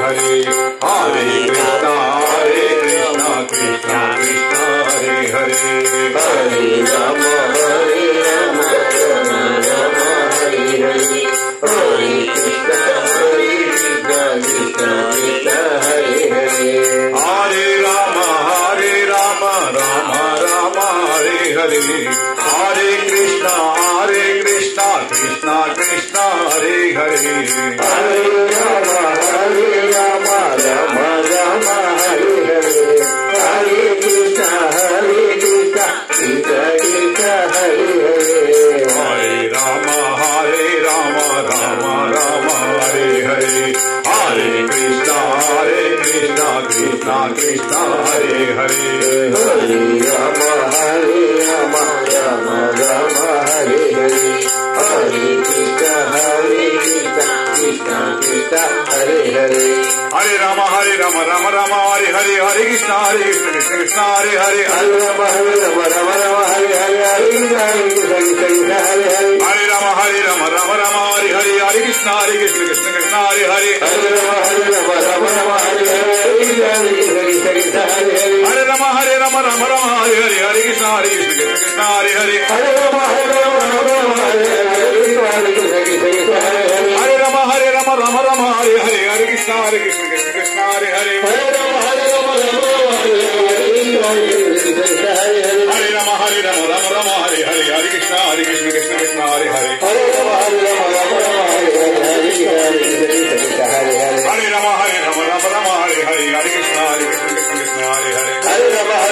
हरे हरे कृष्णा कृष्णा कृष्णा हरे हरे हरे राम राम राम हरे हरे हरे कृष्णा कृष्णा कृष्णा हरे हरे हरे राम राम राम हरे हरे हरे कृष्णा कृष्णा कृष्णा हरे हरे हरे राम राम राम हरे हरे हरे कृष्णा कृष्णा कृष्णा हरे हरे हरे राम राम हरे हरे हरे कृष्णा कृष्णा कृष्णा हरे हरे हरे राम राम राम हरे हरे हरे कृष्णा कृष्णा कृष्णा हरे हरे हरे राम राम हरे हरे हरे कृष्णा कृष्णा हरे हरे हरे राम राम राम हरे हरे हरे कृष्णा कृष्णा हरे हरे हरे राम राम हरे हरे हरे कृष्णा कृष्णा हरे हरे हरे राम राम राम हरे हरे हरे कृष्णा हरे हरे हरे राम हरे हरे हरे कृष्णा कृष्णा हरे हरे हरे राम राम हरे हरे हरे राम हरे हरे हरे कृष्णा कृष्णा हरे हरे हरे राम हरे राम हरे हरे हरे कृष्णा कृष्णा हरे हरे हरे राम हरे राम हरे हरे हरे कृष्णा कृष्णा हरे हरे हरे राम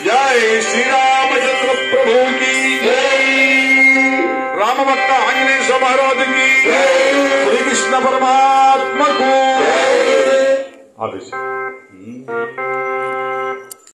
जय श्री रामचंद्र प्रभु की राम भक्त आंजनेय महाराज की श्री कृष्ण परमात्मा को आदेश